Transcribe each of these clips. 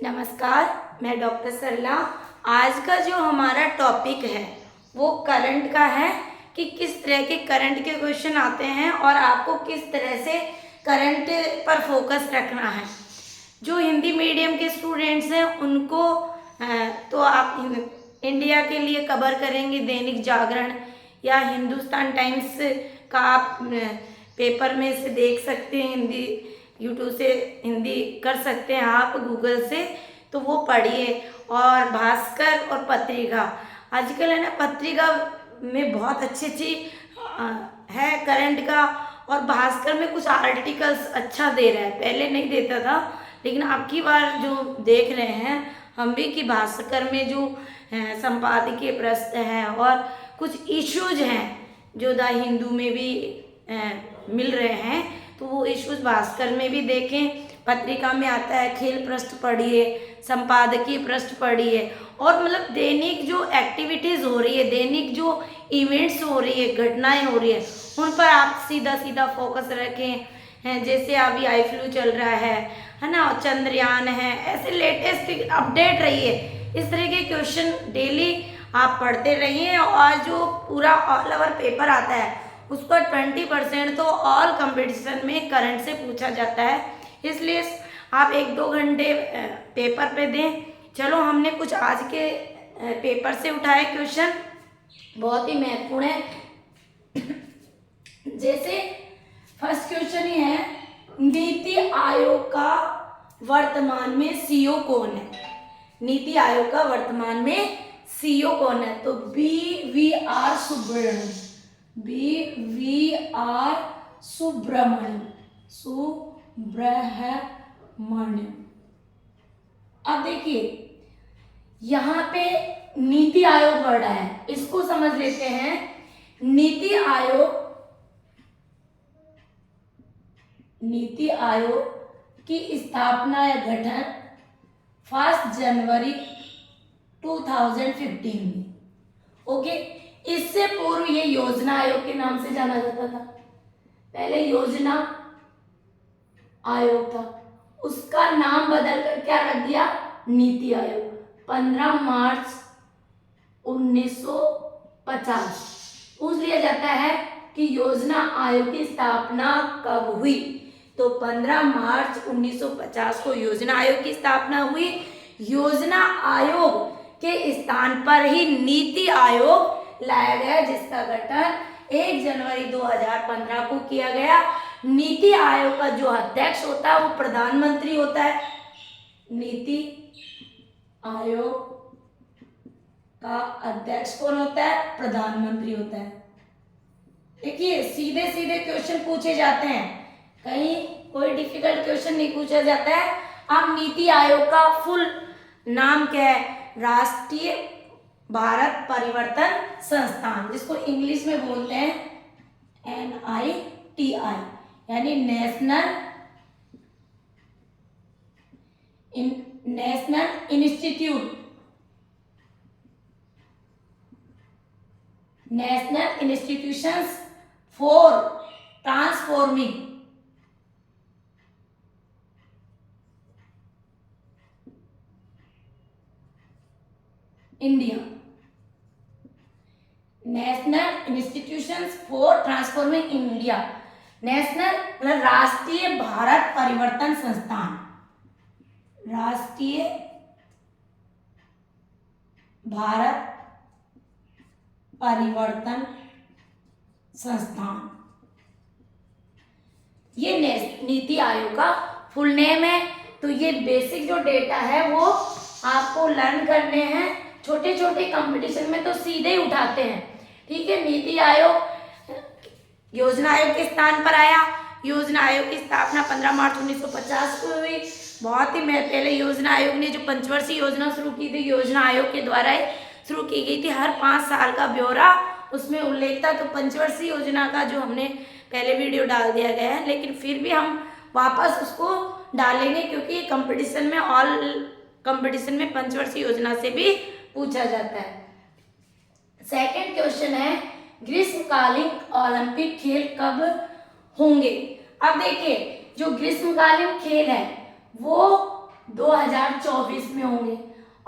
नमस्कार, मैं डॉक्टर सरला। आज का जो हमारा टॉपिक है वो करंट का है कि किस तरह के करंट के क्वेश्चन आते हैं और आपको किस तरह से करंट पर फोकस रखना है। जो हिंदी मीडियम के स्टूडेंट्स हैं उनको तो आप इंडिया के लिए कवर करेंगे दैनिक जागरण या हिंदुस्तान टाइम्स का आप पेपर में से देख सकते हैं। हिंदी यूट्यूब से हिंदी कर सकते हैं आप गूगल से, तो वो पढ़िए। और भास्कर और पत्रिका आजकल है ना, पत्रिका में बहुत अच्छी है करंट का, और भास्कर में कुछ आर्टिकल्स अच्छा दे रहा है। पहले नहीं देता था, लेकिन अब की बार जो देख रहे हैं हम भी कि भास्कर में जो संपादकीय प्रश्न है और कुछ इश्यूज हैं जो द हिंदू में भी मिल रहे हैं, तो वो इश्यूज भास्कर में भी देखें। पत्रिका में आता है खेल पृष्ठ पढ़िए, संपादकीय पृष्ठ पढ़िए, और मतलब दैनिक जो एक्टिविटीज़ हो रही है, दैनिक जो इवेंट्स हो रही है, घटनाएं हो रही है, उन पर आप सीधा सीधा फोकस रखें हैं। जैसे अभी आई फ्लू चल रहा है ना, और चंद्रयान है, ऐसे लेटेस्ट अपडेट रहिए। इस तरह के क्वेश्चन डेली आप पढ़ते रहिए, और जो पूरा ऑल ओवर पेपर आता है उसका 20% तो ऑल कंपटीशन में करंट से पूछा जाता है। इसलिए आप 1-2 घंटे पेपर पे दें। चलो, हमने कुछ आज के पेपर से उठाए क्वेश्चन, बहुत ही महत्वपूर्ण है। जैसे फर्स्ट क्वेश्चन ही है, नीति आयोग का वर्तमान में सीईओ कौन है? नीति आयोग का वर्तमान में सीईओ कौन है? तो BVR सुब्रमण्यम। BVR सुब्रमण्यम। अब देखिए, यहाँ पे नीति आयोग वर्ड है, इसको समझ लेते हैं। नीति आयोग की स्थापना या गठन 1 जनवरी 2015 में। ओके, इससे पूर्व ये योजना आयोग के नाम से जाना जाता था। पहले योजना आयोग था, उसका नाम बदल कर क्या रख दिया? नीति आयोग। 15 मार्च 1950 पूछ लिया जाता है कि योजना आयोग की स्थापना कब हुई, तो 15 मार्च 1950 को योजना आयोग की स्थापना हुई। योजना आयोग के स्थान पर ही नीति आयोग लाया गया, जिसका गठन 1 जनवरी 2015 को किया गया। नीति आयोग का जो अध्यक्ष होता है वो प्रधानमंत्री होता है। नीति आयोग का अध्यक्ष कौन होता है? प्रधानमंत्री होता है। देखिए, सीधे सीधे क्वेश्चन पूछे जाते हैं, कहीं कोई डिफिकल्ट क्वेश्चन नहीं पूछा जाता है। अब नीति आयोग का फुल नाम क्या है? राष्ट्रीय भारत परिवर्तन संस्थान, जिसको इंग्लिश में बोलते हैं NITI, यानी national institutions for transforming India. National institutions for transforming India. National मतलब राष्ट्रीय भारत परिवर्तन संस्थान। राष्ट्रीय भारत परिवर्तन संस्थान, ये नीति आयोग का फुल नेम है। तो ये बेसिक जो डेटा है वो आपको लर्न करने हैं। छोटे छोटे कंपटीशन में तो सीधे ही उठाते हैं, ठीक है। नीति आयोग योजना आयोग के स्थान पर आया। योजना आयोग की स्थापना 15 मार्च 1950 को हुई। बहुत ही पहले योजना आयोग ने जो पंचवर्षीय योजना शुरू की थी, योजना आयोग के द्वारा ही शुरू की गई थी। हर 5 साल का ब्यौरा उसमें उल्लेख था। तो पंचवर्षीय योजना का जो हमने पहले वीडियो डाल दिया गया है, लेकिन फिर भी हम वापस उसको डालेंगे, क्योंकि कंपटीशन में कंपटीशन में पंचवर्षीय योजना से भी पूछा जाता है। सेकंड क्वेश्चन है, ग्रीष्मकालीन ओलंपिक खेल कब होंगे? अब देखिए, जो ग्रीष्मकालीन खेल है वो 2024 में होंगे।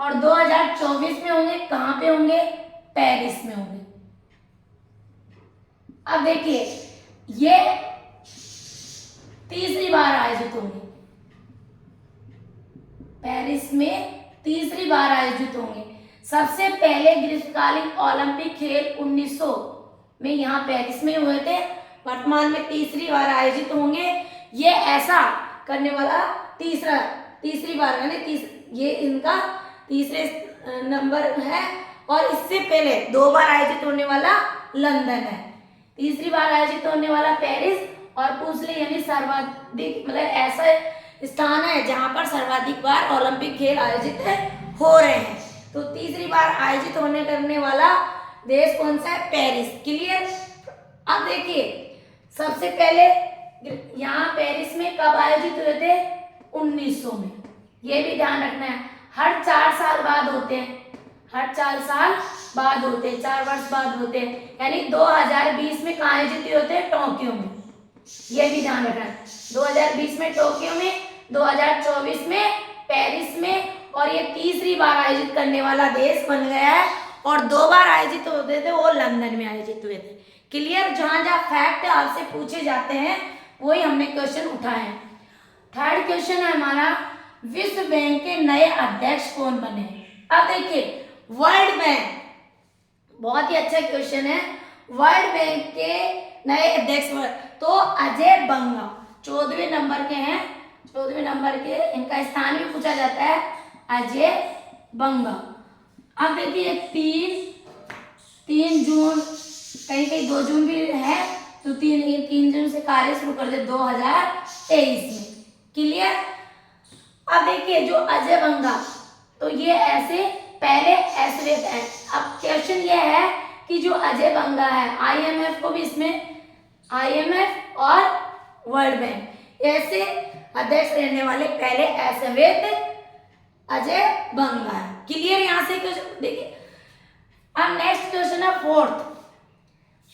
और 2024 में होंगे कहाँ पे होंगे? पेरिस में होंगे। अब देखिए ये तीसरी बार आयोजित होंगे, पेरिस में तीसरी बार आयोजित होंगे। सबसे पहले ग्रीष्मकालीन ओलंपिक खेल 1900 में यहाँ पेरिस में हुए थे। वर्तमान में तीसरी बार आयोजित होंगे। ये ऐसा करने वाला तीसरी बार यानी ये इनका तीसरे नंबर है। और इससे पहले 2 बार आयोजित होने वाला लंदन है, तीसरी बार आयोजित होने वाला पेरिस, और पूछ ले यानी सर्वाधिक मतलब ऐसा स्थान है जहां पर सर्वाधिक बार ओलंपिक खेल आयोजित हो रहे हैं। तो तीसरी बार आयोजित होने करने वाला देश कौन सा है? पेरिस। क्लियर। अब देखिए सबसे पहले यहाँ पेरिस में कब आयोजित हुए थे? 1900 में। ये भी ध्यान रखना है, हर 4 साल बाद होते हैं, हर 4 साल बाद होते हैं, 4 वर्ष बाद होते हैं। यानी 2020 में कहाँ आयोजित होते हैं? टोक्यो में। ये भी ध्यान रखना है, 2020 में टोक्यो में, 2024 में पेरिस में, और ये तीसरी बार आयोजित करने वाला देश बन गया है। और 2 बार आयोजित होते थे वो लंदन में आयोजित हुए थे। क्लियर। जहां जहां फैक्ट आपसे पूछे जाते हैं वही हमने क्वेश्चन उठाए हैं। थर्ड क्वेश्चन है हमारा, विश्व बैंक के नए अध्यक्ष कौन बने? अब देखिए वर्ल्ड बैंक, बहुत ही अच्छा क्वेश्चन है। वर्ल्ड बैंक के नए अध्यक्ष तो अजय बंगा 14वें नंबर के हैं, 14वें नंबर के, इनका स्थान भी पूछा जाता है, अजय बंगा। अब देखिए 3 जून, कहीं कहीं 2 जून भी है, तो 3 जून से कार्य शुरू कर दे 2023 में। क्लियर। अब देखिए जो अजय बंगा, तो ये ऐसे पहले ऐसे है। अब क्वेश्चन ये है कि जो अजय बंगा है, IMF को भी इसमें, IMF और वर्ल्ड बैंक ऐसे अध्यक्ष रहने वाले पहले ऐसे अजय बंगा है। क्लियर। यहाँ से क्वेश्चन देखिए। अब नेक्स्ट क्वेश्चन है फोर्थ,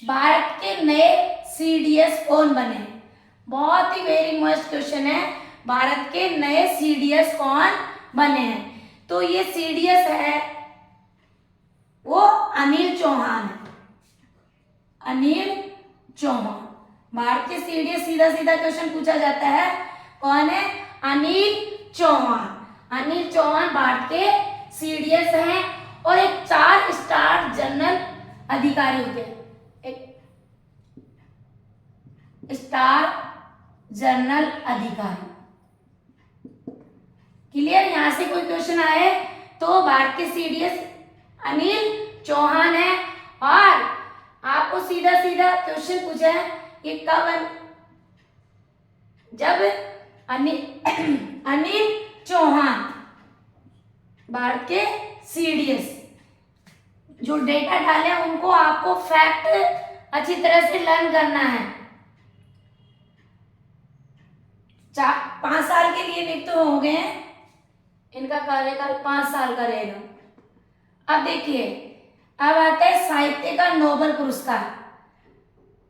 भारत के नए CDS कौन बने? बहुत ही वेरी मस्ट क्वेश्चन है, भारत के नए CDS कौन बने हैं? तो ये CDS है वो अनिल चौहान है, अनिल चौहान। भारत के CDS सीधा सीधा क्वेश्चन पूछा जाता है, कौन है? अनिल चौहान। अनिल चौहान भारत के CDS हैं। और एक 4 स्टार जनरल अधिकारी होते हैं, एक स्टार जनरल अधिकारी। क्लियर। यहां से कोई क्वेश्चन आए तो भारत के CDS अनिल चौहान है। और आपको सीधा सीधा क्वेश्चन पूछा है कि कब, जब अनिल चौहान भारत के CDS जो डेटा डाले उनको आपको फैक्ट अच्छी तरह से लर्न करना है। 5 साल के लिए नियुक्त हो गए हैं, इनका कार्यकाल 5 साल का रहेगा। अब देखिए अब आता है साहित्य का नोबेल पुरस्कार।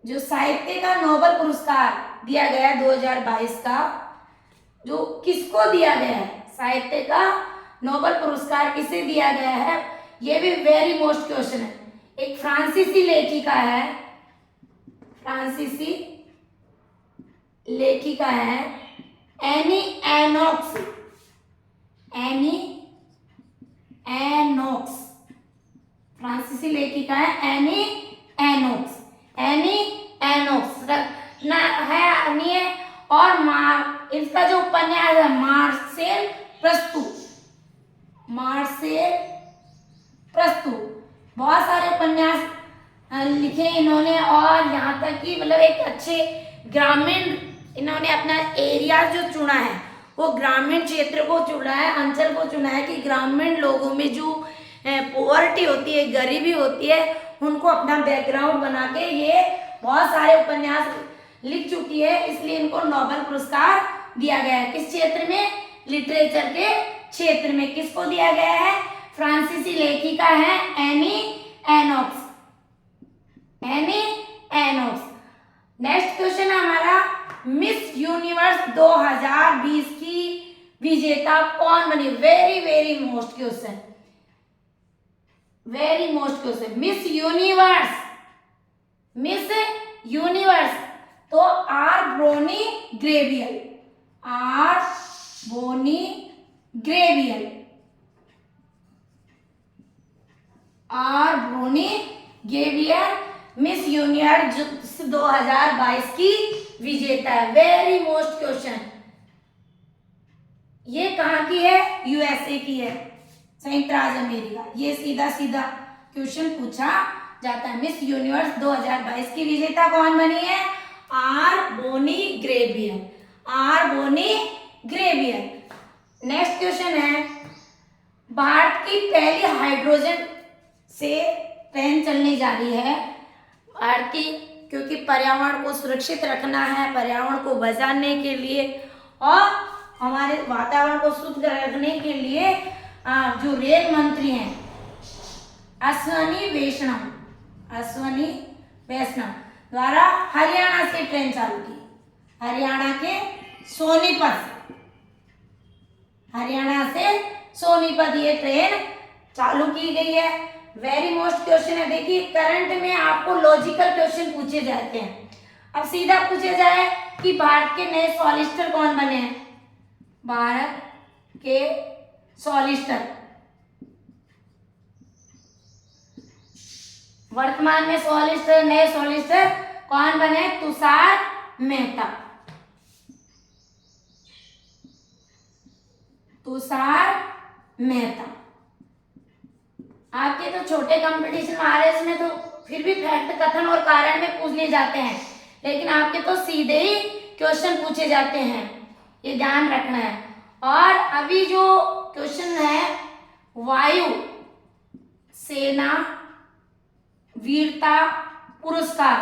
जो साहित्य का नोबेल पुरस्कार दिया गया है 2022 का, जो किसको दिया गया है? साहित्य का नोबेल पुरस्कार किसे दिया गया है? ये भी वेरी मोस्ट क्वेश्चन है। एक फ्रांसीसी लेखिका है, फ्रांसीसी लेखिका है एनी एनोक्स, एनी एनोक्स, फ्रांसीसी लेखिका है एनी एनोक्स, एनी एनोक्स ना है अन्य। और इसका जो उपन्यास है मार्सेल प्रस्तु, मार्सेल प्रस्तु, बहुत सारे उपन्यास लिखे इन्होंने। और यहाँ तक कि मतलब एक अच्छे ग्रामीण, इन्होंने अपना एरिया जो चुना है वो ग्रामीण क्षेत्र को चुना है, अंचल को चुना है कि ग्रामीण लोगों में जो पॉवर्टी होती है, गरीबी होती है, उनको अपना बैकग्राउंड बना के ये बहुत सारे उपन्यास लिख चुकी है। इसलिए इनको नोबेल पुरस्कार दिया गया है। किस क्षेत्र में? लिटरेचर के क्षेत्र में। किसको दिया गया है? फ्रांसीसी लेखिका है Annie Ernaux, Annie Ernaux. Next question है हमारा, मिस यूनिवर्स 2020 की विजेता कौन बनी? Very very most question, very most question. Miss Universe, Miss Universe तो R Bonney Gabriel, are bony Gabriel, R Bonney Gabriel Miss Universe 2022 की विजेता है। Very most question. ये कहाँ की है? यूएसए की है, संयुक्त राज्य अमेरिका। ये सीधा सीधा क्वेश्चन पूछा जाता है। मिस यूनिवर्स 2022 की विजेता कौन बनी है? Are bony Gabriel, are bony Gabriel. Next question है, भारत की पहली हाइड्रोजन से ट्रेन चलने जा रही है। भारत की, क्योंकि पर्यावरण को सुरक्षित रखना है, पर्यावरण को बचाने के लिए और हमारे वातावरण को शुद्ध रखने के लिए जो रेल मंत्री हैं अश्वनी वैष्णव, अश्वनी वैष्णव द्वारा हरियाणा से ट्रेन चालू की। हरियाणा के सोनीपत से, हरियाणा से सोनीपत ये ट्रेन चालू की गई है। वेरी मोस्ट क्वेश्चन है। देखिए करंट में आपको लॉजिकल क्वेश्चन पूछे जाते हैं। अब सीधा पूछे जाए कि भारत के नए सॉलिसिटर कौन बने हैं? भारत के सॉलिसिटर वर्तमान में सॉलिसिटर, नए सॉलिसिटर कौन बने? तुषार मेहता, तुषार मेहता। आपके तो छोटे कंपटीशन महाराज में तो फिर भी फैक्ट, कथन और कारण में पूछने जाते हैं, लेकिन आपके तो सीधे ही क्वेश्चन पूछे जाते हैं, ये ध्यान रखना है। और अभी जो क्वेश्चन है, वायु सेना वीरता पुरस्कार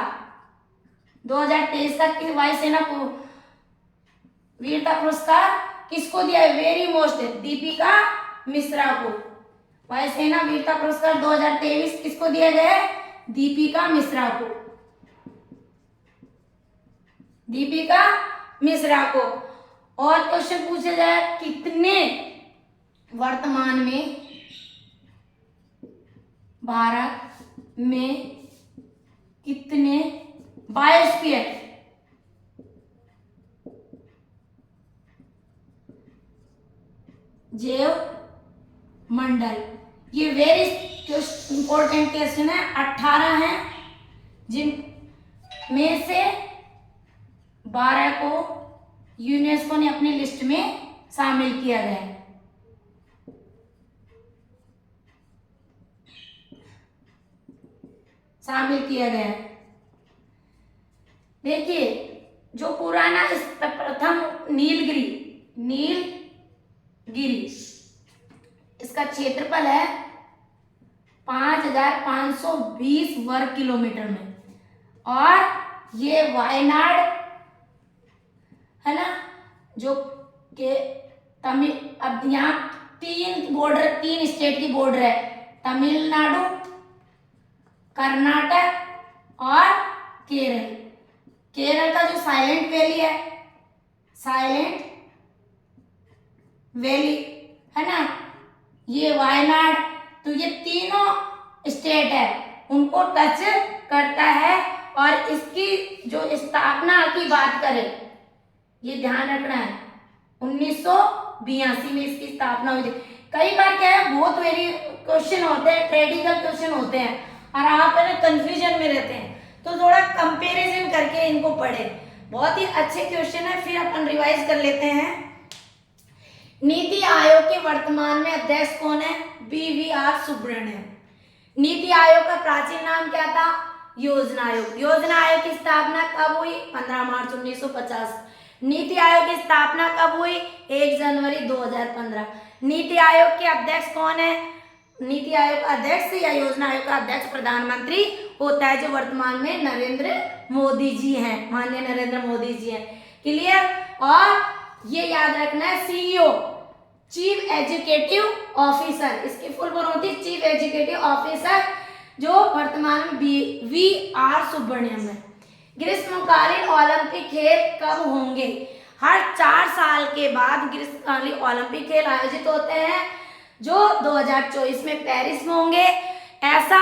2023 तक की वायुसेना वीरता पुरस्कार किसको दिया है? वेरी मोस्ट, दीपिका मिश्रा को। वायुसेना वीरता पुरस्कार 2023 किसको दिया गया है? दीपिका मिश्रा को, दीपिका मिश्रा को। और क्वेश्चन पूछा जाए, कितने वर्तमान में भारत में कितने बायोस्फीयर, जैव मंडल, ये वेरी इंपॉर्टेंट क्वेश्चन है। 18 हैं, जिनमें से 12 को यूनेस्को ने अपनी लिस्ट में शामिल किया गया है। शामिल किया गया है। देखिए जो पुराना इस प्रथम नीलगिरी, नीलगिरी इसका क्षेत्रफल है 5520 वर्ग किलोमीटर में, और ये वायनाड है ना, जो के तमिल, अब यहाँ 3 स्टेट की बॉर्डर है, तमिलनाडु, कर्नाटक और केरल। केरल का जो साइलेंट वैली है, साइलेंट वैली है ना, ये वायनाड, तो ये तीनों स्टेट है उनको टच करता है। और इसकी जो स्थापना की बात करें, ये ध्यान रखना है, 1982 में इसकी स्थापना हुई थी। कई बार क्या है, बहुत वेरी क्वेश्चन होते हैं, ट्रेडिकल क्वेश्चन होते हैं, और आप है ना कंफ्यूजन में रहते हैं, तो थोड़ा कंपैरिजन करके इनको पढ़े। बहुत ही अच्छे क्वेश्चन है। फिर अपन रिवाइज कर लेते हैं। नीति आयोग के वर्तमान में अध्यक्ष कौन है? BVR सुब्रमण्यम। नीति आयोग का प्राचीन नाम क्या था? योजना आयोग। योजना आयोग की स्थापना कब हुई? 15 मार्च 1950। नीति आयोग की स्थापना कब हुई? 1 जनवरी 2015। नीति आयोग के अध्यक्ष कौन है? नीति आयोग का अध्यक्ष या योजना आयोग का अध्यक्ष प्रधानमंत्री होता है, जो वर्तमान में नरेंद्र मोदी जी हैं, माननीय नरेंद्र मोदी जी हैं। क्लियर? और ये याद रखना है, CEO चीफ एजुकेटिव ऑफिसर, इसकी फुल फॉर्म होती है चीफ एजुकेटिव ऑफिसर, जो वर्तमान में BVR सुब्रमण्यम है। ग्रीष्मकालीन ओलंपिक खेल कब होंगे? हर 4 साल के बाद ग्रीष्मकालीन ओलंपिक खेल आयोजित होते हैं जो 2024 में पेरिस में होंगे। ऐसा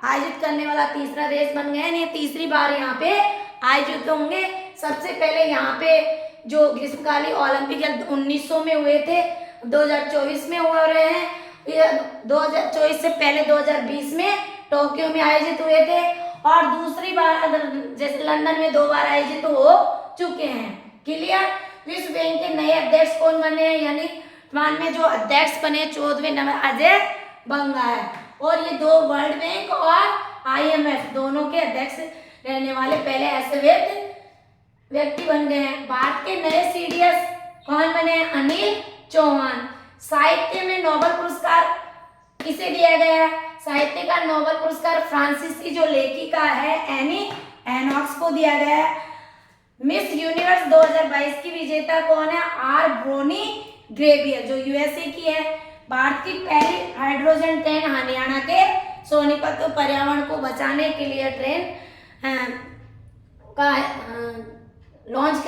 आयोजित करने वाला तीसरा देश बन गया, ये तीसरी बार यहाँ पे आयोजित होंगे। सबसे पहले यहाँ पे जो ग्रीष्मकालीन ओलंपिक 1900 में हुए थे, 2024 में हो रहे हैं। 2024 से पहले 2020 में टोक्यो में आयोजित हुए थे और दूसरी बार जैसे लंदन में 2 बार आयोजित हो चुके हैं। क्लियर। विश्व बैंक के नए अध्यक्ष कौन बने हैं, यानी वर्तमान में जो अध्यक्ष बने 14वें नंबर अजय बंगा है। और ये 2 वर्ल्ड बैंक और IMF दोनों के अध्यक्ष रहने वाले पहले ऐसे व्यक्ति बन गए हैं। भारत के नए CDS कौन बने हैं, अनिल चौहान। साहित्य में नोबेल पुरस्कार किसे दिया गया है, साहित्य का नोबेल पुरस्कार फ्रांसीसी जो लेखिका है एनी एनॉक्स को दिया गया है। मिस यूनिवर्स 2022 की विजेता कौन है, आर ब्रोनी ग्रेवियर जो USA की है। भारत की पहली हाइड्रोजन ट्रेन हरियाणा के सोनीपत को पर्यावरण को बचाने के लिए ट्रेन का लॉन्च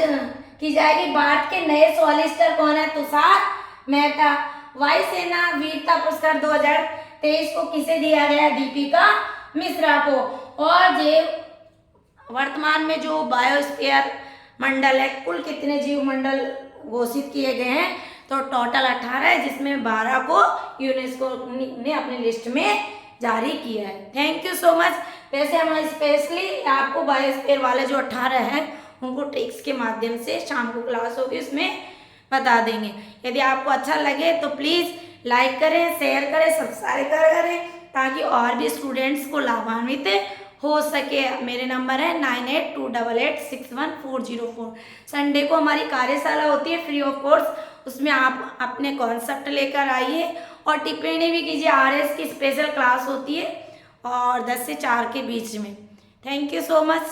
की जाएगी। भारत के नए सॉलिसिटर कौन है, तुषार मेहता। वायुसेना वीरता पुरस्कार 2023 को किसे दिया गया, दीपिका मिश्रा को। और ये वर्तमान में जो बायोस्फीयर मंडल है, कुल कितने जीव मंडल घोषित किए गए हैं, तो टोटल 18 है, जिसमें 12 को यूनेस्को ने अपनी लिस्ट में जारी किया है। Thank you so much. वैसे हम स्पेशली आपको बायोस्फीयर वाले जो 18 हैं उनको टेक्स्ट के माध्यम से शाम को क्लास होगी उसमें बता देंगे। यदि आपको अच्छा लगे तो प्लीज़ लाइक करें, शेयर करें, सब्सक्राइब करें ताकि और भी स्टूडेंट्स को लाभान्वित हो सके। मेरे नंबर है 9828861404। संडे को हमारी कार्यशाला होती है फ्री ऑफ कॉस्ट, उसमें आप अपने कॉन्सेप्ट लेकर आइए और टिप्पणी भी कीजिए। RS की स्पेशल क्लास होती है और 10 से 4 के बीच में। Thank you so much.